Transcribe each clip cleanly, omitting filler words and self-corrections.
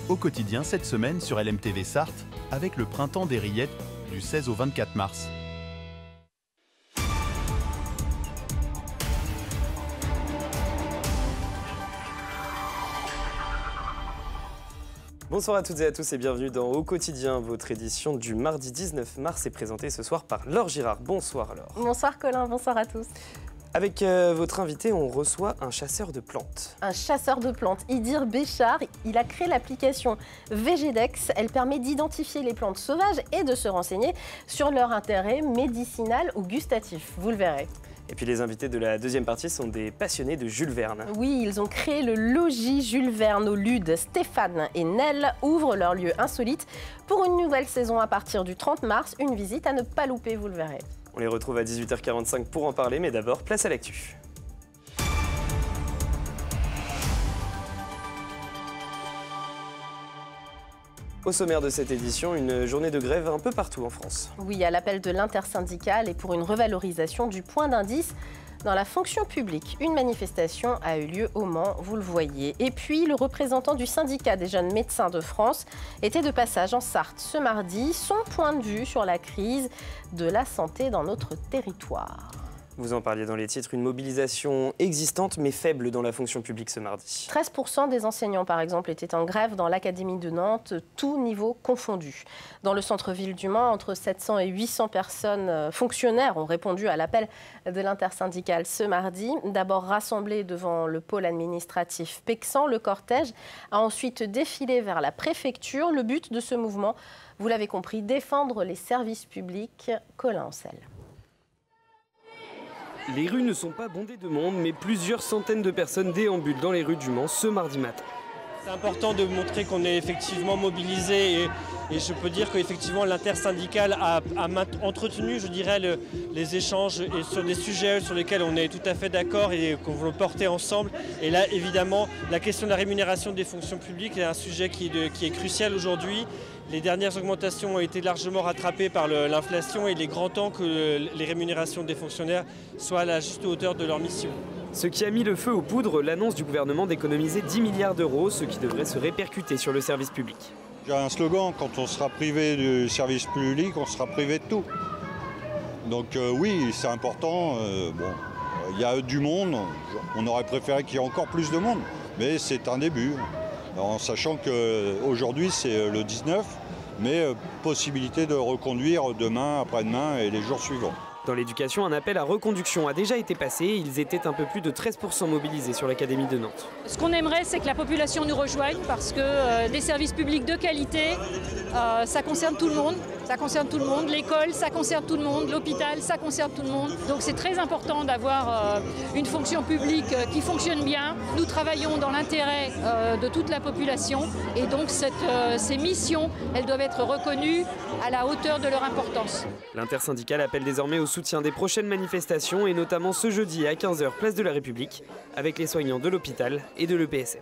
Au quotidien cette semaine sur LMTV Sarthe avec le printemps des rillettes du 16 au 24 mars. Bonsoir à toutes et à tous et bienvenue dans Au quotidien. Votre édition du mardi 19 mars est présentée ce soir par Laure Girard. Bonsoir Laure. Bonsoir Colin, bonsoir à tous. Avec votre invité, on reçoit un chasseur de plantes. Un chasseur de plantes, Idir Béchar, il a créé l'application Végédex. Elle permet d'identifier les plantes sauvages et de se renseigner sur leur intérêt médicinal ou gustatif. Vous le verrez. Et puis les invités de la deuxième partie sont des passionnés de Jules Verne. Oui, ils ont créé le logis Jules Verne au Lude. Stéphane et Nel ouvrent leur lieu insolite pour une nouvelle saison à partir du 30 mars. Une visite à ne pas louper, vous le verrez. On les retrouve à 18h45 pour en parler, mais d'abord, place à l'actu. Au sommaire de cette édition, une journée de grève un peu partout en France. Oui, à l'appel de l'intersyndicale et pour une revalorisation du point d'indice dans la fonction publique. Une manifestation a eu lieu au Mans, vous le voyez. Et puis, le représentant du syndicat des jeunes médecins de France était de passage en Sarthe ce mardi. Son point de vue sur la crise de la santé dans notre territoire. Vous en parliez dans les titres, une mobilisation existante mais faible dans la fonction publique ce mardi. 13% des enseignants, par exemple, étaient en grève dans l'Académie de Nantes, tous niveaux confondus. Dans le centre-ville du Mans, entre 700 et 800 personnes fonctionnaires ont répondu à l'appel de l'intersyndicale ce mardi. D'abord rassemblés devant le pôle administratif Pexan, le cortège a ensuite défilé vers la préfecture. Le but de ce mouvement, vous l'avez compris, défendre les services publics. Colin Ancel. Les rues ne sont pas bondées de monde, mais plusieurs centaines de personnes déambulent dans les rues du Mans ce mardi matin. C'est important de montrer qu'on est effectivement mobilisé et je peux dire qu'effectivement l'intersyndicale a entretenu, je dirais, les échanges et sur des sujets sur lesquels on est tout à fait d'accord et qu'on veut porter ensemble. Et là, évidemment, la question de la rémunération des fonctions publiques est un sujet qui est crucial aujourd'hui. Les dernières augmentations ont été largement rattrapées par l'inflation et il est grand temps que les rémunérations des fonctionnaires soient à la juste hauteur de leur mission. Ce qui a mis le feu aux poudres, l'annonce du gouvernement d'économiser 10 milliards d'euros, ce qui devrait se répercuter sur le service public. J'ai un slogan, quand on sera privé du service public, on sera privé de tout. Donc oui, c'est important. Il y a du monde, on aurait préféré qu'il y ait encore plus de monde, mais c'est un début. En sachant qu'aujourd'hui c'est le 19, mais possibilité de reconduire demain, après-demain et les jours suivants. Dans l'éducation, un appel à reconduction a déjà été passé. Ils étaient un peu plus de 13% mobilisés sur l'Académie de Nantes. Ce qu'on aimerait, c'est que la population nous rejoigne parce que des services publics de qualité, ça concerne tout le monde. Ça concerne tout le monde. L'école, ça concerne tout le monde. L'hôpital, ça concerne tout le monde. Donc c'est très important d'avoir une fonction publique qui fonctionne bien. Nous travaillons dans l'intérêt de toute la population et donc ces missions, elles doivent être reconnues à la hauteur de leur importance. L'intersyndicale appelle désormais au soutien des prochaines manifestations et notamment ce jeudi à 15h, place de la République, avec les soignants de l'hôpital et de l'EPSM.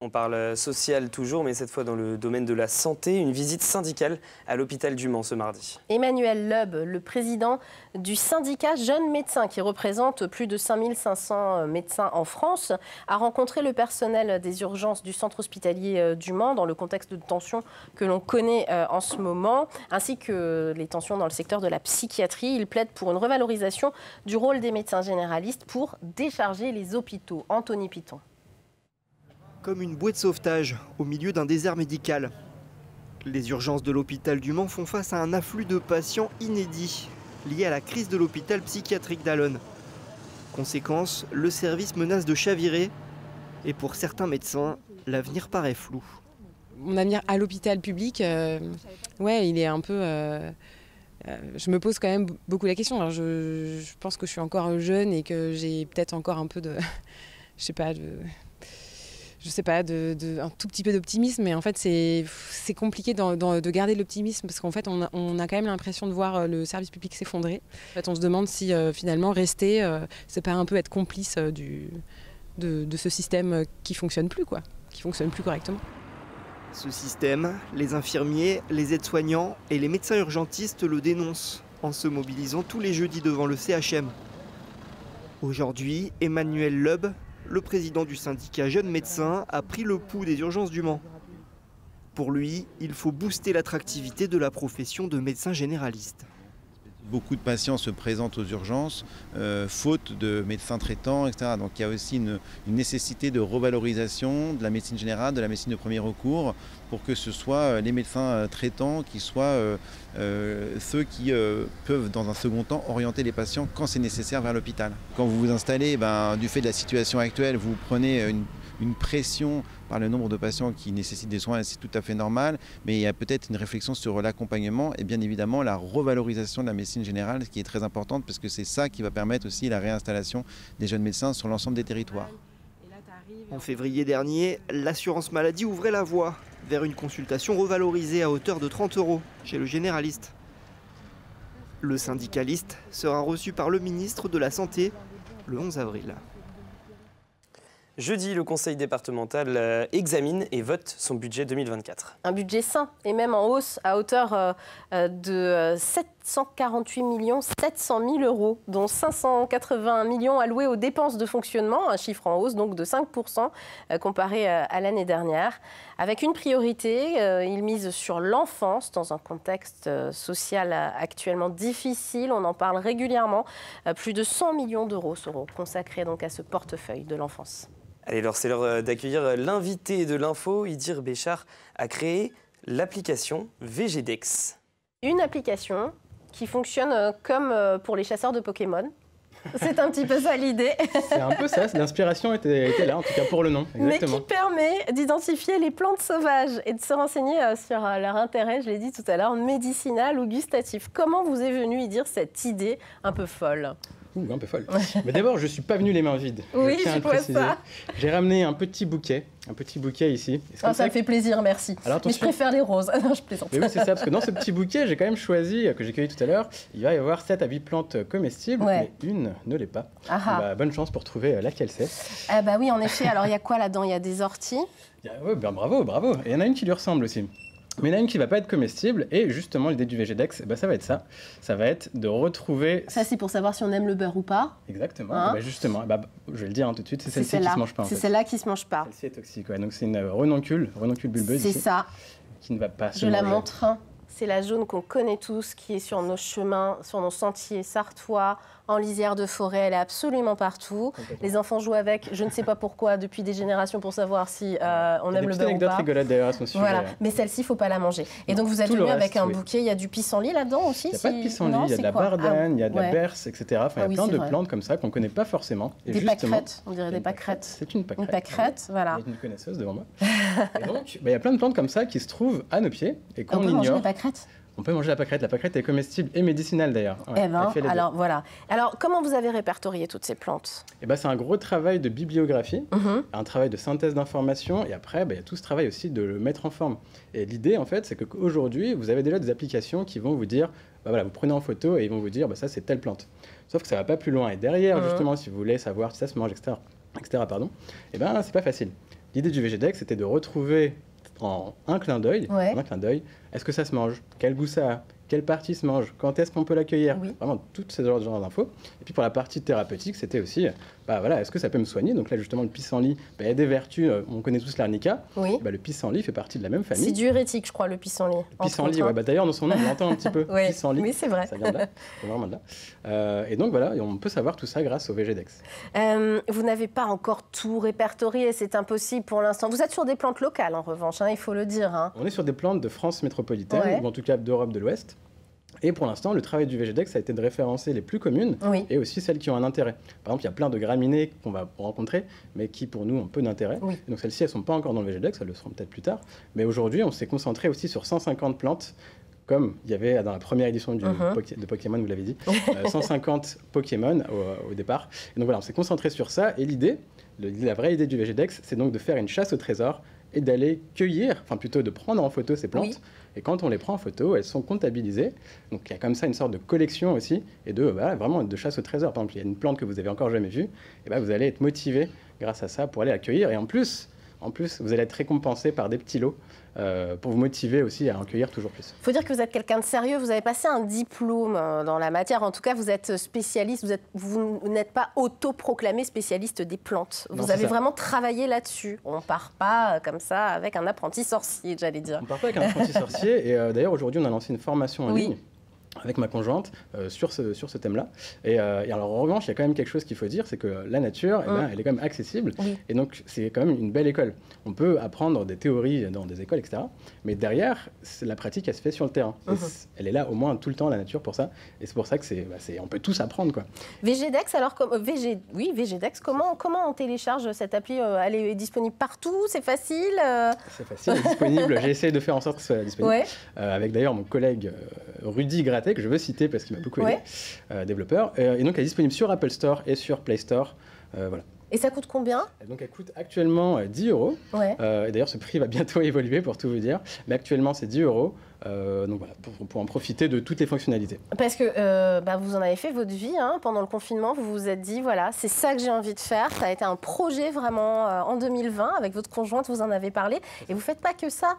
On parle social toujours, mais cette fois dans le domaine de la santé, une visite syndicale à l'hôpital du Mans ce mardi. Emmanuel Leub, le président du syndicat Jeunes Médecins, qui représente plus de 5500 médecins en France, a rencontré le personnel des urgences du centre hospitalier du Mans dans le contexte de tensions que l'on connaît en ce moment, ainsi que les tensions dans le secteur de la psychiatrie. Il plaide pour une revalorisation du rôle des médecins généralistes pour décharger les hôpitaux. Anthony Piton. Comme une bouée de sauvetage au milieu d'un désert médical. Les urgences de l'hôpital du Mans font face à un afflux de patients inédits lié à la crise de l'hôpital psychiatrique d'Allonnes. Conséquence, le service menace de chavirer et pour certains médecins, l'avenir paraît flou. Mon avenir à l'hôpital public, il est un peu... je me pose quand même beaucoup la question. Alors je pense que je suis encore jeune et que j'ai peut-être encore un peu de... un tout petit peu d'optimisme, mais en fait c'est compliqué de garder l'optimisme parce qu'en fait on a quand même l'impression de voir le service public s'effondrer. En fait, on se demande si finalement rester, c'est pas un peu être complice de ce système qui fonctionne plus correctement. Ce système, les infirmiers, les aides-soignants et les médecins urgentistes le dénoncent en se mobilisant tous les jeudis devant le CHM. Aujourd'hui, Emmanuel Leub, le président du syndicat Jeunes Médecins, a pris le pouls des urgences du Mans. Pour lui, il faut booster l'attractivité de la profession de médecin généraliste. Beaucoup de patients se présentent aux urgences, faute de médecins traitants, etc. Donc il y a aussi une nécessité de revalorisation de la médecine générale, de la médecine de premier recours, pour que ce soit les médecins traitants qui soient ceux qui peuvent, dans un second temps, orienter les patients quand c'est nécessaire vers l'hôpital. Quand vous vous installez, du fait de la situation actuelle, vous prenez une pression par le nombre de patients qui nécessitent des soins, c'est tout à fait normal, mais il y a peut-être une réflexion sur l'accompagnement et bien évidemment la revalorisation de la médecine générale, qui est très importante parce que c'est ça qui va permettre aussi la réinstallation des jeunes médecins sur l'ensemble des territoires. En février dernier, l'assurance maladie ouvrait la voie vers une consultation revalorisée à hauteur de 30 € chez le généraliste. Le syndicaliste sera reçu par le ministre de la Santé le 11 avril. Jeudi, le conseil départemental examine et vote son budget 2024. Un budget sain et même en hausse à hauteur de 748 700 000 €, dont 580 millions alloués aux dépenses de fonctionnement, un chiffre en hausse donc de 5% comparé à l'année dernière. Avec une priorité, il mise sur l'enfance dans un contexte social actuellement difficile. On en parle régulièrement. Plus de 100 millions d'euros seront consacrés donc à ce portefeuille de l'enfance. Allez, alors c'est l'heure d'accueillir l'invité de l'info. Idir Béchar a créé l'application VGDEX. Une application qui fonctionne comme pour les chasseurs de Pokémon. C'est un petit peu ça l'idée. C'est un peu ça, l'inspiration était là, en tout cas pour le nom. Exactement. Mais qui permet d'identifier les plantes sauvages et de se renseigner sur leur intérêt, je l'ai dit tout à l'heure, médicinal ou gustatif. Comment vous est venue dire cette idée un peu folle ? Un peu folle. Mais d'abord, je ne suis pas venu les mains vides. Oui, je tiens à le préciser. Ça. J'ai ramené un petit bouquet ici. Ça me fait plaisir, merci. Alors, mais je préfère les roses. Non, je plaisante. Mais oui, c'est ça, parce que dans ce petit bouquet, j'ai quand même choisi, que j'ai cueilli tout à l'heure, il va y avoir 7 à 8 plantes comestibles, mais une ne l'est pas. Bonne chance pour trouver laquelle c'est. Bah oui, en effet. Alors, il y a quoi là-dedans ? Il y a des orties. Bravo. Et il y en a une qui lui ressemble aussi. Mais il y en a une qui ne va pas être comestible, et justement l'idée du VGDEX, ça va être ça. Ça va être de retrouver... Ça, c'est pour savoir si on aime le beurre ou pas. Exactement. Justement, je vais le dire tout de suite, c'est celle-ci qui ne se mange pas. C'est celle-là qui ne se mange pas. Celle-ci est toxique, donc c'est une renoncule bulbeuse. C'est ça. Qui ne va pas se manger. Je la montre. C'est la jaune qu'on connaît tous, qui est sur nos chemins, sur nos sentiers sartois, en lisière de forêt. Elle est absolument partout. Les enfants jouent avec, je ne sais pas pourquoi, depuis des générations, pour savoir si on aime le beurre ou pas. Il y a des petites anecdotes rigolotes d'ailleurs à son sujet. Voilà, mais celle-ci, il ne faut pas la manger. Et donc, vous êtes venu avec un bouquet. Il y a du pissenlit là-dedans aussi. Il n'y a pas de pissenlit, il y a de la bardane, il y a de la berce, etc. Enfin, il y a plein de plantes comme ça qu'on ne connaît pas forcément. Des pâquerettes, on dirait des pâquerettes. C'est une pâquerette. Une pâquerette, voilà. Il y a une connaisseuse devant moi. Et donc, il y a plein de plantes comme ça qui se trouvent à nos pieds et qu'on ignore. On peut manger les pâquerettes ? On peut manger la pâquerette. La pâquerette est comestible et médicinale d'ailleurs. Ouais, alors voilà. Alors comment vous avez répertorié toutes ces plantes ? C'est un gros travail de bibliographie, un travail de synthèse d'informations, et après il y a tout ce travail aussi de le mettre en forme. Et l'idée en fait, c'est qu'aujourd'hui vous avez déjà des applications qui vont vous dire, vous prenez en photo et ils vont vous dire ça c'est telle plante. Sauf que ça va pas plus loin. Et derrière justement, si vous voulez savoir si ça se mange, etc. C'est pas facile. L'idée du VGDEX, c'était de retrouver en un clin d'œil, est-ce que ça se mange ? Quel goût ça a ? Quelle partie se mange ? Quand est-ce qu'on peut l'accueillir ? Vraiment, tout ce genre d'infos. Et puis pour la partie thérapeutique, c'était aussi, est-ce que ça peut me soigner ? Donc là, justement, le pissenlit, il y a des vertus, on connaît tous l'arnica. Le pissenlit fait partie de la même famille. C'est diurétique, je crois, le pissenlit. Le pissenlit, d'ailleurs, dans son nom, on l'entend un petit peu. Pissenlit. Oui, c'est vrai. Ça vient de là, c'est vraiment de là. Et donc voilà, on peut savoir tout ça grâce au VGDEX. Vous n'avez pas encore tout répertorié, c'est impossible pour l'instant. Vous êtes sur des plantes locales, en revanche, il faut le dire. On est sur des plantes de France métropolitaine, ou en tout cas d'Europe de l'Ouest. Et pour l'instant, le travail du VGDEX a été de référencer les plus communes et aussi celles qui ont un intérêt. Par exemple, il y a plein de graminées qu'on va rencontrer, mais qui pour nous ont peu d'intérêt. Donc celles-ci, elles ne sont pas encore dans le VGDEX, elles le seront peut-être plus tard. Mais aujourd'hui, on s'est concentré aussi sur 150 plantes, comme il y avait dans la première édition de Pokémon, vous l'avez dit, 150 Pokémon au départ. Et donc voilà, on s'est concentré sur ça. Et la vraie idée du VGDEX, c'est donc de faire une chasse au trésor et d'aller cueillir, enfin plutôt de prendre en photo ces plantes. Et quand on les prend en photo, elles sont comptabilisées. Donc il y a comme ça une sorte de collection aussi, et vraiment de chasse au trésor. Par exemple, il y a une plante que vous n'avez encore jamais vue, et vous allez être motivé grâce à ça pour aller la cueillir. Et en plus, En plus, vous allez être récompensé par des petits lots pour vous motiver aussi à en cueillir toujours plus. Il faut dire que vous êtes quelqu'un de sérieux, vous avez passé un diplôme dans la matière. En tout cas, vous êtes spécialiste, vous n'êtes pas autoproclamé spécialiste des plantes. Vous avez vraiment travaillé là-dessus. On ne part pas comme ça avec un apprenti sorcier, j'allais dire. On ne part pas avec un apprenti sorcier. Et d'ailleurs, aujourd'hui, on a lancé une formation en ligne avec ma conjointe sur ce thème-là. Et alors, en revanche, il y a quand même quelque chose qu'il faut dire, c'est que la nature, elle est quand même accessible. Et donc, c'est quand même une belle école. On peut apprendre des théories dans des écoles, etc. Mais derrière, la pratique, elle se fait sur le terrain. Elle est là au moins tout le temps, la nature, pour ça. Et c'est pour ça que on peut tous apprendre, quoi. VGDEX, alors, VGDEX, comment on télécharge cette appli? Elle est disponible partout? C'est facile? C'est facile, elle est disponible. J'ai essayé de faire en sorte que ce soit disponible. Avec d'ailleurs mon collègue Rudy Gratet, que je veux citer parce qu'il m'a beaucoup aidé, développeur. Et donc, elle est disponible sur Apple Store et sur Play Store. Voilà. Et ça coûte combien? Donc, elle coûte actuellement 10 €. Et d'ailleurs, ce prix va bientôt évoluer, pour tout vous dire. Mais actuellement, c'est 10 €. Donc voilà, pour en profiter de toutes les fonctionnalités. Parce que vous en avez fait votre vie pendant le confinement, vous vous êtes dit, voilà, c'est ça que j'ai envie de faire. Ça a été un projet vraiment en 2020, avec votre conjointe, vous en avez parlé. Et vous ne faites pas que ça,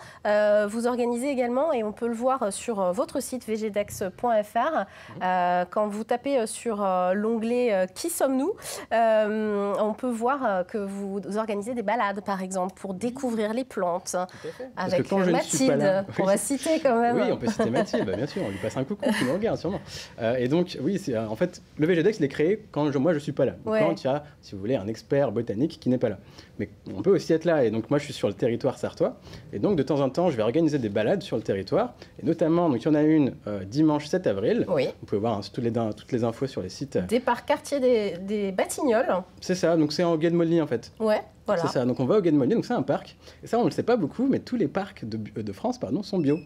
vous organisez également, et on peut le voir sur votre site vgdex.fr, quand vous tapez sur l'onglet « Qui sommes-nous ?», on peut voir que vous organisez des balades, par exemple, pour découvrir les plantes, avec Mathilde, qu'on va citer quand même. Oui, on peut citer Mathilde, bien sûr, on lui passe un coucou, qui nous regarde sûrement. Et donc, oui, en fait, le VGDEX, il est créé quand moi je ne suis pas là. Quand il y a, si vous voulez, un expert botanique qui n'est pas là. Mais on peut aussi être là. Et donc, moi, je suis sur le territoire sartois. Et donc, de temps en temps, je vais organiser des balades sur le territoire. Et notamment, donc, il y en a une dimanche 7 avril. Vous pouvez voir toutes les infos sur les sites. Départ quartier des Batignolles. C'est ça, donc c'est en Gué-de-Molly, en fait. Voilà. C'est ça, donc on va au Gué-de-Molly, donc c'est un parc. Et ça, on ne le sait pas beaucoup, mais tous les parcs de France sont bio.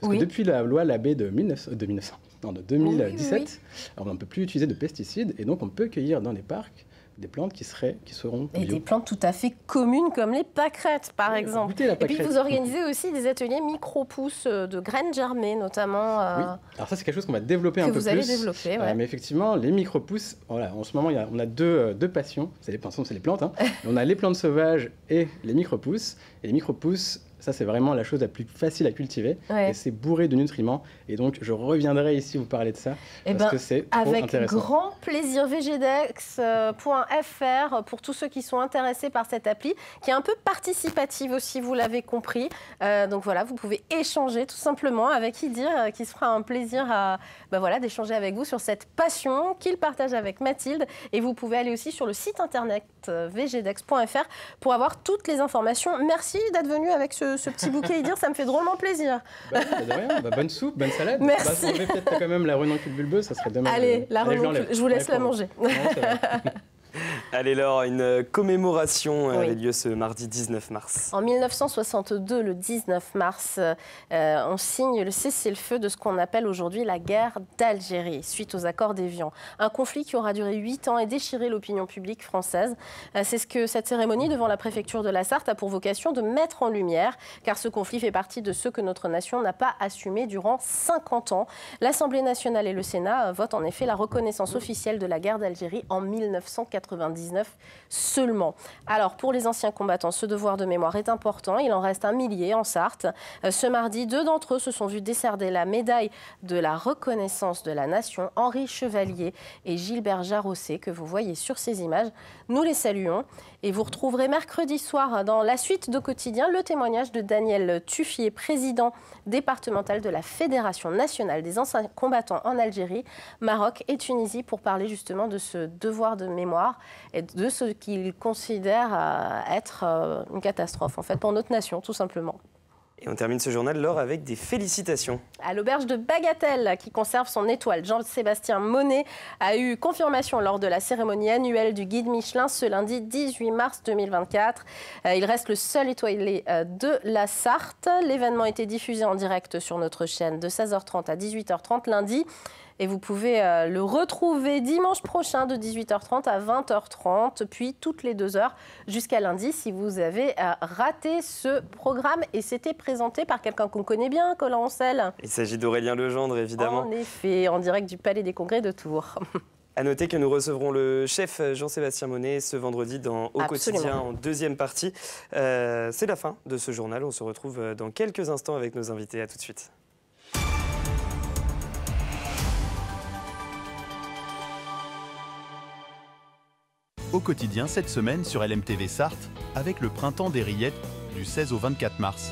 Parce que depuis la loi Labbé de 2017, on ne peut plus utiliser de pesticides, et donc on peut cueillir dans les parcs des plantes qui seront bio. Et des plantes tout à fait communes comme les pâquerettes, par exemple. Et puis vous organisez aussi des ateliers micro-pousses de graines germées, notamment. Oui, alors ça c'est quelque chose qu'on va développer un peu plus. Que vous allez développer, mais effectivement, les micro-pousses, voilà, en ce moment on a deux passions, c'est les plantes, on a les plantes sauvages et les micro-pousses. Et les micro-pousses, ça, c'est vraiment la chose la plus facile à cultiver. Et c'est bourré de nutriments. Et donc, je reviendrai ici vous parler de ça. Parce que c'est trop intéressant. Avec grand plaisir, vgdex.fr pour tous ceux qui sont intéressés par cette appli, qui est un peu participative aussi, vous l'avez compris. Donc voilà, vous pouvez échanger tout simplement avec Idir, qui se fera un plaisir d'échanger avec vous sur cette passion qu'il partage avec Mathilde. Et vous pouvez aller aussi sur le site internet vgdex.fr pour avoir toutes les informations. Merci d'être venu avec ce petit bouquet Idir, ça me fait drôlement plaisir. De rien, bonne soupe, bonne salade. Merci. On va peut-être quand même la renoncule bulbeuse, ça serait dommage. Allez, la renoncule, je vous laisse la manger. Non, Allez Laure, une commémoration avait lieu ce mardi 19 mars. En 1962, le 19 mars, on signe le cessez-le-feu de ce qu'on appelle aujourd'hui la guerre d'Algérie, suite aux accords d'Évian. Un conflit qui aura duré 8 ans et déchiré l'opinion publique française. C'est ce que cette cérémonie devant la préfecture de la Sarthe a pour vocation de mettre en lumière, car ce conflit fait partie de ceux que notre nation n'a pas assumé durant 50 ans. L'Assemblée nationale et le Sénat votent en effet la reconnaissance officielle de la guerre d'Algérie en 1999 seulement. Alors, pour les anciens combattants, ce devoir de mémoire est important. Il en reste 1 millier en Sarthe. Ce mardi, 2 d'entre eux se sont vus décerner la médaille de la reconnaissance de la nation, Henri Chevalier et Gilbert Jarosset, que vous voyez sur ces images. Nous les saluons. Et vous retrouverez mercredi soir, dans la suite de Quotidien, le témoignage de Daniel Tuffier, président départemental de la Fédération nationale des anciens combattants en Algérie, Maroc et Tunisie, pour parler justement de ce devoir de mémoire et de ce qu'il considère être une catastrophe, en fait, pour notre nation, tout simplement. Et on termine ce journal, Laure, avec des félicitations. À l'auberge de Bagatelle, qui conserve son étoile, Jean-Sébastien Monnet a eu confirmation lors de la cérémonie annuelle du guide Michelin ce lundi 18 mars 2024. Il reste le seul étoilé de la Sarthe. L'événement a été diffusé en direct sur notre chaîne de 16h30 à 18h30 lundi. Et vous pouvez le retrouver dimanche prochain de 18h30 à 20h30, puis toutes les 2 heures jusqu'à lundi si vous avez raté ce programme. Et c'était présenté par quelqu'un qu'on connaît bien, Colin Ancel. Il s'agit d'Aurélien Legendre, évidemment. En effet, en direct du Palais des Congrès de Tours. À noter que nous recevrons le chef Jean-Sébastien Monnet ce vendredi Au Quotidien en deuxième partie. C'est la fin de ce journal. On se retrouve dans quelques instants avec nos invités. À tout de suite. Au Quotidien cette semaine sur LMTV Sarthe avec le printemps des rillettes du 16 au 24 mars.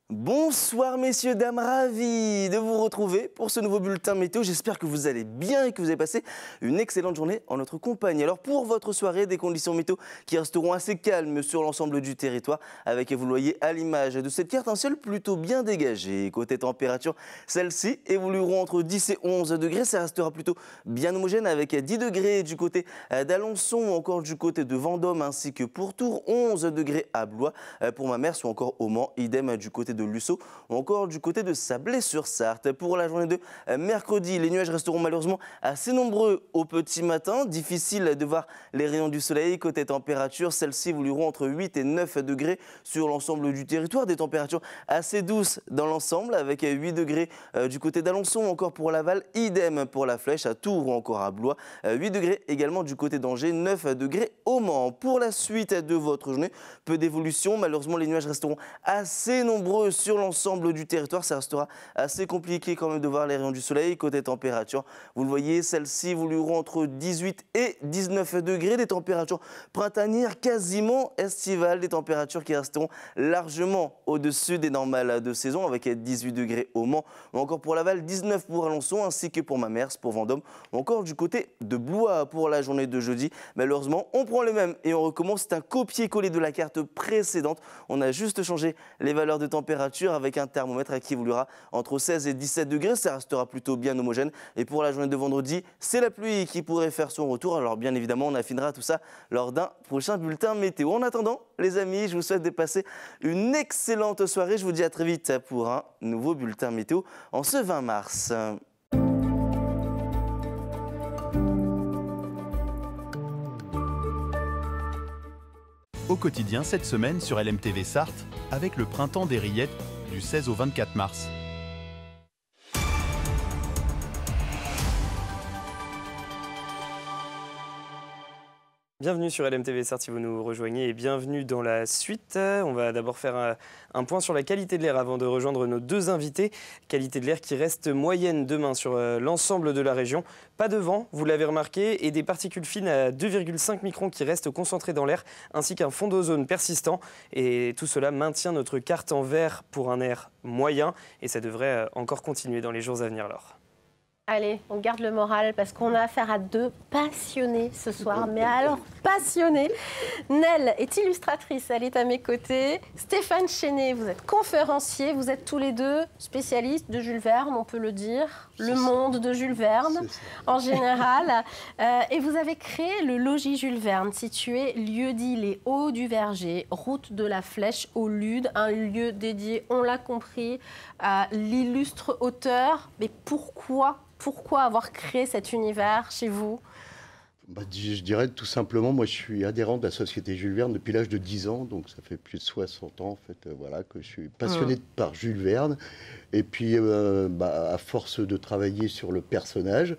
Bonsoir messieurs, dames, ravi de vous retrouver pour ce nouveau bulletin météo. J'espère que vous allez bien et que vous avez passé une excellente journée en notre compagnie. Alors pour votre soirée, des conditions météo qui resteront assez calmes sur l'ensemble du territoire avec, vous le voyez à l'image de cette carte, un ciel plutôt bien dégagé. Côté température, celles-ci évolueront entre 10 et 11 degrés. Ça restera plutôt bien homogène avec 10 degrés du côté d'Alençon ou encore du côté de Vendôme ainsi que pour Tours, 11 degrés à Blois, pour Mamers ou encore au Mans, idem du côté de Luçon ou encore du côté de Sablé-sur-Sarthe. Pour la journée de mercredi, les nuages resteront malheureusement assez nombreux au petit matin. Difficile de voir les rayons du soleil. Côté température, celles-ci évolueront entre 8 et 9 degrés sur l'ensemble du territoire. Des températures assez douces dans l'ensemble avec 8 degrés du côté d'Alençon, encore pour Laval, idem pour la Flèche, à Tours ou encore à Blois. 8 degrés également du côté d'Angers, 9 degrés au Mans. Pour la suite de votre journée, peu d'évolution. Malheureusement, les nuages resteront assez nombreux sur l'ensemble du territoire. Ça restera assez compliqué quand même de voir les rayons du soleil. Côté température, vous le voyez, celles-ci évolueront entre 18 et 19 degrés. Des températures printanières quasiment estivales. Des températures qui resteront largement au-dessus des normales de saison avec 18 degrés au Mans ou encore pour Laval, 19 pour Alençon ainsi que pour Mamers, pour Vendôme ou encore du côté de Blois pour la journée de jeudi. Malheureusement, on prend les mêmes et on recommence. C'est un copier-coller de la carte précédente. On a juste changé les valeurs de température avec un thermomètre qui évoluera entre 16 et 17 degrés. Ça restera plutôt bien homogène. Et pour la journée de vendredi, c'est la pluie qui pourrait faire son retour. Alors bien évidemment, on affinera tout ça lors d'un prochain bulletin météo. En attendant, les amis, je vous souhaite de passer une excellente soirée. Je vous dis à très vite pour un nouveau bulletin météo en ce 20 mars. Au Quotidien cette semaine sur LMTV Sarthe avec le printemps des rillettes du 16 au 24 mars. Bienvenue sur LMTV Sarthe si vous nous rejoignez et bienvenue dans la suite. On va d'abord faire un point sur la qualité de l'air avant de rejoindre nos deux invités. Qualité de l'air qui reste moyenne demain sur l'ensemble de la région. Pas de vent, vous l'avez remarqué, et des particules fines à 2,5 microns qui restent concentrées dans l'air, ainsi qu'un fond d'ozone persistant. Et tout cela maintient notre carte en vert pour un air moyen et ça devrait encore continuer dans les jours à venir, Laure. Allez, on garde le moral parce qu'on a affaire à deux passionnés ce soir. Mais alors, passionnés. Nel est illustratrice, elle est à mes côtés. Stéphane Chenet, vous êtes conférencier. Vous êtes tous les deux spécialistes de Jules Verne, on peut le dire. Le monde de Jules Verne, en général. Et vous avez créé le logis Jules Verne, situé lieu-dit les Hauts du Verger, route de la Flèche au Lude. Un lieu dédié, on l'a compris, à l'illustre auteur. Mais pourquoi avoir créé cet univers chez vous ? Je dirais tout simplement, moi je suis adhérent de la Société Jules Verne depuis l'âge de 10 ans, donc ça fait plus de 60 ans en fait, voilà, que je suis passionné par Jules Verne. Et puis à force de travailler sur le personnage,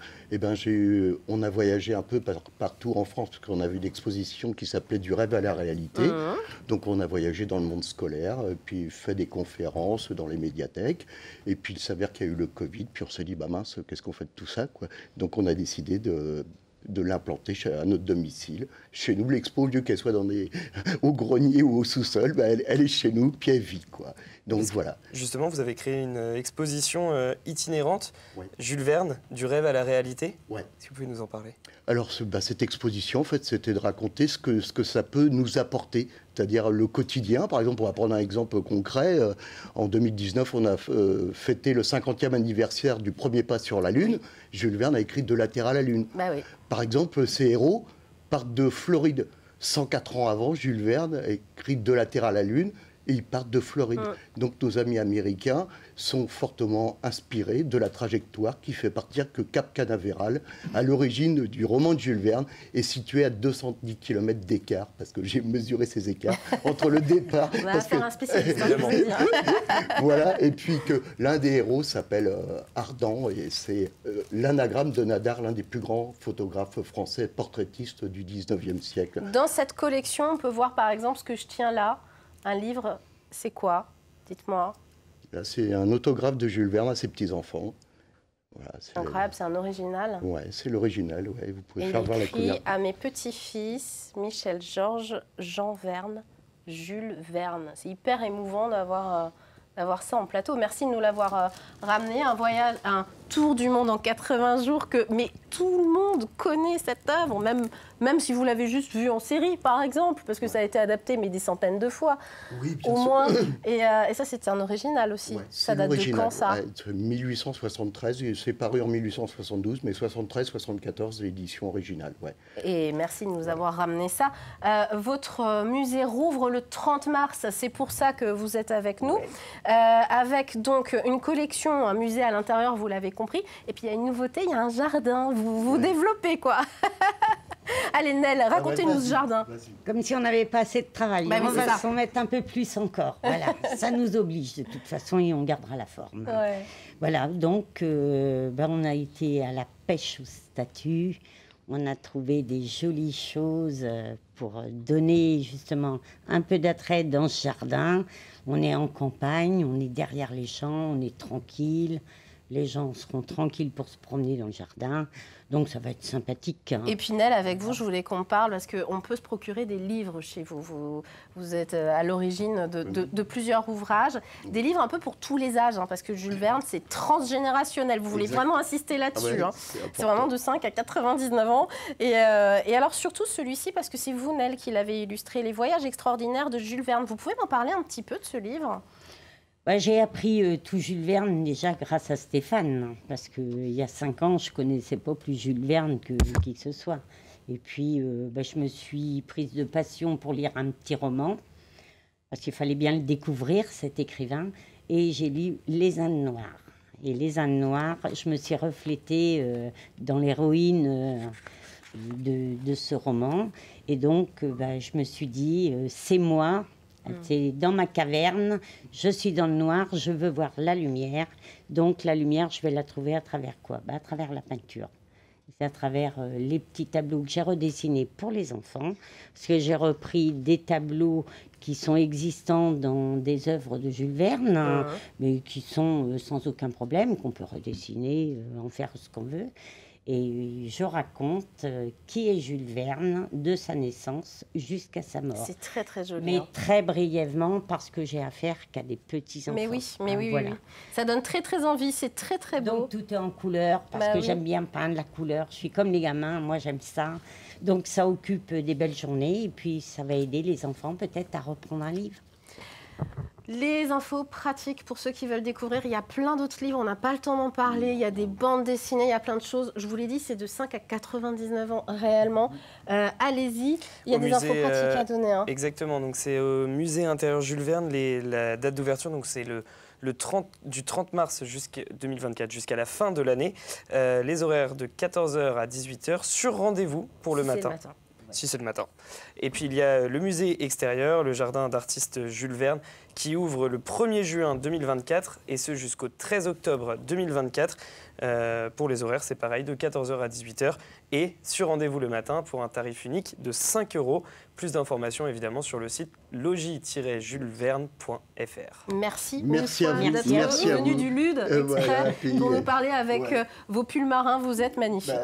on a voyagé un peu partout en France, parce qu'on a vu une exposition qui s'appelait Du rêve à la réalité. Donc on a voyagé dans le monde scolaire, puis fait des conférences dans les médiathèques. Et puis il s'avère qu'il y a eu le Covid, puis on s'est dit, mince, qu'est-ce qu'on fait de tout ça, quoi. Donc on a décidé de l'implanter à notre domicile. Chez nous, l'expo, au lieu qu'elle soit au grenier ou au sous-sol, elle est chez nous, puis elle vit, quoi. Donc voilà. Justement, vous avez créé une exposition itinérante, Jules Verne, du rêve à la réalité. Est-ce que vous pouvez nous en parler ? Alors, cette exposition, en fait, c'était de raconter ce que ça peut nous apporter, c'est-à-dire le quotidien. Par exemple, on va prendre un exemple concret. En 2019, on a fêté le 50e anniversaire du premier pas sur la Lune. Jules Verne a écrit De la Terre à la Lune. Par exemple, ces héros partent de Floride. 104 ans avant, Jules Verne a écrit De la Terre à la Lune. et ils partent de Floride. Donc nos amis américains sont fortement inspirés de la trajectoire qui fait partir que Cap Canaveral, à l'origine du roman de Jules Verne, est situé à 210 km d'écart, parce que j'ai mesuré ces écarts entre le départ. On va faire un spécialiste. Voilà, et puis que l'un des héros s'appelle Ardan, et c'est l'anagramme de Nadar, l'un des plus grands photographes français portraitistes du 19e siècle. Dans cette collection, on peut voir par exemple ce que je tiens là, un livre, c'est quoi? Dites-moi. C'est un autographe de Jules Verne à ses petits-enfants. Voilà, c'est incroyable, c'est un original. Oui, c'est l'original, ouais, vous pouvez et faire voir la couverture. À mes petits-fils, Michel Georges, Jean Verne, Jules Verne. C'est hyper émouvant d'avoir ça en plateau. Merci de nous l'avoir ramené. Un voyage, un tour du monde en 80 jours. Mais tout le monde connaît cette œuvre, même si vous l'avez juste vue en série, par exemple, parce que ça a été adapté mais des centaines de fois, oui, bien au sûr. moins. Et ça, c'est un original aussi. Ouais, ça date de quand, ça? 1873, c'est paru en 1872, mais 73-74, l'édition originale. Ouais. Et merci de nous avoir ramené ça. Votre musée rouvre le 30 mars, c'est pour ça que vous êtes avec nous. Ouais. Avec donc une collection, un musée à l'intérieur, vous l'avez compris. Et puis il y a une nouveauté, il y a un jardin. Vous développez, quoi. Allez, Nel, racontez-nous ce jardin. Comme si on n'avait pas assez de travail. Bah, on va s'en mettre un peu plus encore. Voilà, ça nous oblige de toute façon et on gardera la forme. Ouais. Voilà, donc on a été à la pêche aux statues. On a trouvé des jolies choses pour donner justement un peu d'attrait dans ce jardin. On est en campagne, on est derrière les champs, on est tranquille. Les gens seront tranquilles pour se promener dans le jardin. Donc, ça va être sympathique. Hein. Et puis, Nel, avec vous, je voulais qu'on parle, parce qu'on peut se procurer des livres chez vous. Vous êtes à l'origine de plusieurs ouvrages. Des livres un peu pour tous les âges, hein, parce que Jules Verne, c'est transgénérationnel. Vous voulez vraiment insister là-dessus. Ah ouais, c'est vraiment de 5 à 99 ans. Et alors, surtout celui-ci, parce que c'est vous, Nel, qui l'avez illustré, Les Voyages extraordinaires de Jules Verne. Vous pouvez m'en parler un petit peu de ce livre ? J'ai appris tout Jules Verne déjà grâce à Stéphane, parce qu'il y a 5 ans, je ne connaissais pas plus Jules Verne que qui que ce soit. Et puis, je me suis prise de passion pour lire un petit roman, parce qu'il fallait bien le découvrir, cet écrivain, et j'ai lu Les Indes Noires. Et Les Indes Noires, je me suis reflétée dans l'héroïne de ce roman, et donc je me suis dit, c'est moi. C'est dans ma caverne, je suis dans le noir, je veux voir la lumière. Donc la lumière, je vais la trouver à travers quoi? À travers la peinture. C'est à travers les petits tableaux que j'ai redessinés pour les enfants. Parce que j'ai repris des tableaux qui sont existants dans des œuvres de Jules Verne, mais qui sont sans aucun problème, qu'on peut redessiner, en faire ce qu'on veut. Et je raconte qui est Jules Verne, de sa naissance jusqu'à sa mort. C'est très, très joli. Mais très brièvement, parce que j'ai affaire qu'à des petits-enfants. Mais oui, voilà. Oui. Ça donne très, très envie. C'est très, très beau. Donc, tout est en couleur, parce que j'aime bien peindre la couleur. Je suis comme les gamins, moi, j'aime ça. Donc, ça occupe des belles journées. Et puis, ça va aider les enfants, peut-être, à reprendre un livre. Les infos pratiques pour ceux qui veulent découvrir, il y a plein d'autres livres, on n'a pas le temps d'en parler, il y a des bandes dessinées, il y a plein de choses. Je vous l'ai dit, c'est de 5 à 99 ans réellement. Allez-y, il y a des infos pratiques à donner. Hein. Exactement, donc c'est au musée intérieur Jules Verne, la date d'ouverture, donc c'est du 30 mars 2024 jusqu'à la fin de l'année. Les horaires de 14h à 18h sur rendez-vous pour le matin. Si c'est le matin. Et puis il y a le musée extérieur, le jardin d'artiste Jules Verne, qui ouvre le 1er juin 2024 et ce jusqu'au 13 octobre 2024. Pour les horaires, c'est pareil, de 14h à 18h et sur rendez-vous le matin pour un tarif unique de 5 €. Plus d'informations évidemment sur le site logis-julesverne.fr. Merci à vous d'être venu du Lude pour nous parler avec vos pulls marins. Vous êtes magnifiques.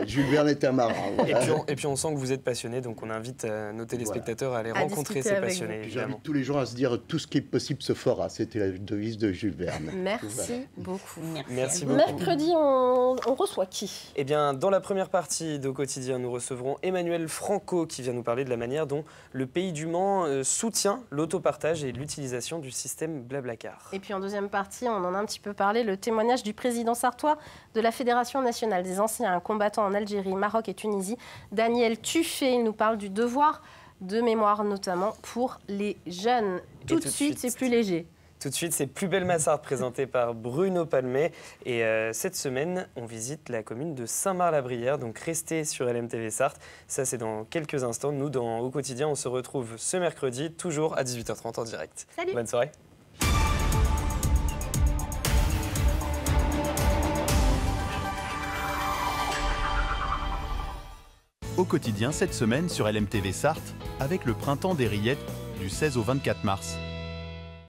Jules Verne est un marin. Voilà. Et puis on sent que vous êtes passionné, donc on invite nos téléspectateurs à aller rencontrer ces passionnés. J'invite tous les gens à se dire tout ce qui est possible se fera. C'était la devise de Jules Verne. Merci beaucoup. Merci beaucoup. Mercredi, on reçoit qui? Eh bien, dans la première partie d'Au Quotidien, nous recevrons Emmanuel Franco qui vient nous parler de la manière dont le Pays du Mans soutient l'autopartage et l'utilisation du système Blablacar. Et puis en deuxième partie, on en a un petit peu parlé, le témoignage du président sartois de la Fédération nationale des anciens combattants en Algérie, Maroc et Tunisie, Daniel Tuffet. Il nous parle du devoir de mémoire, notamment pour les jeunes. Tout de suite, c'est plus léger. Tout de suite, c'est Plus belle ma Sarthe, présenté par Bruno Palmet. Et cette semaine, on visite la commune de Saint-Marc-la-Brière. Donc restez sur LMTV Sarthe. Ça, c'est dans quelques instants. Nous, Au Quotidien, on se retrouve ce mercredi, toujours à 18h30 en direct. Salut. Bonne soirée. Au Quotidien cette semaine sur LMTV Sarthe, avec le printemps des rillettes du 16 au 24 mars.